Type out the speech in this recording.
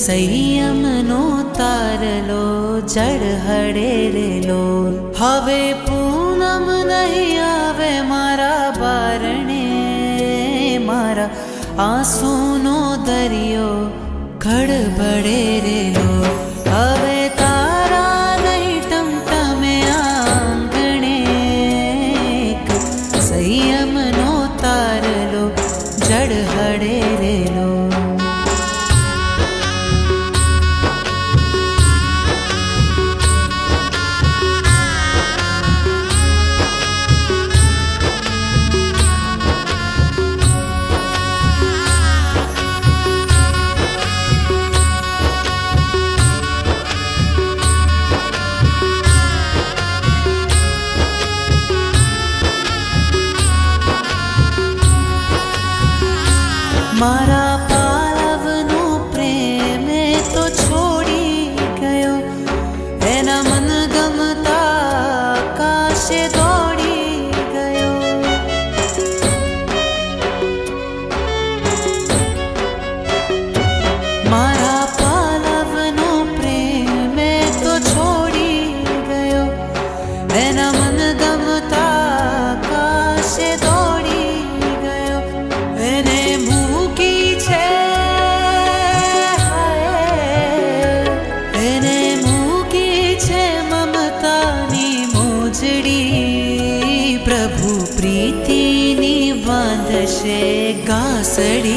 સંયમનો તારલો જળ હળેરેલો હવે પૂનમ નહીં આવે મારા બારણે મારા આંસુનો દરિયો ખડબડેરેલો હવે તારા નહીં ટમટમે આંગણે સંયમનો તારલો જળ હળેરેલો મારા પાલવનો પ્રેમ તો છોડી ગયો એના મન ગમતા આકાશે દોડી ગયો મારા પાલવનો પ્રેમ તો છોડી ગયો એના મન ગમતા આકાશે દોડી ગયો એને પ્રભુ પ્રીતિની બાંધશે ગાસડી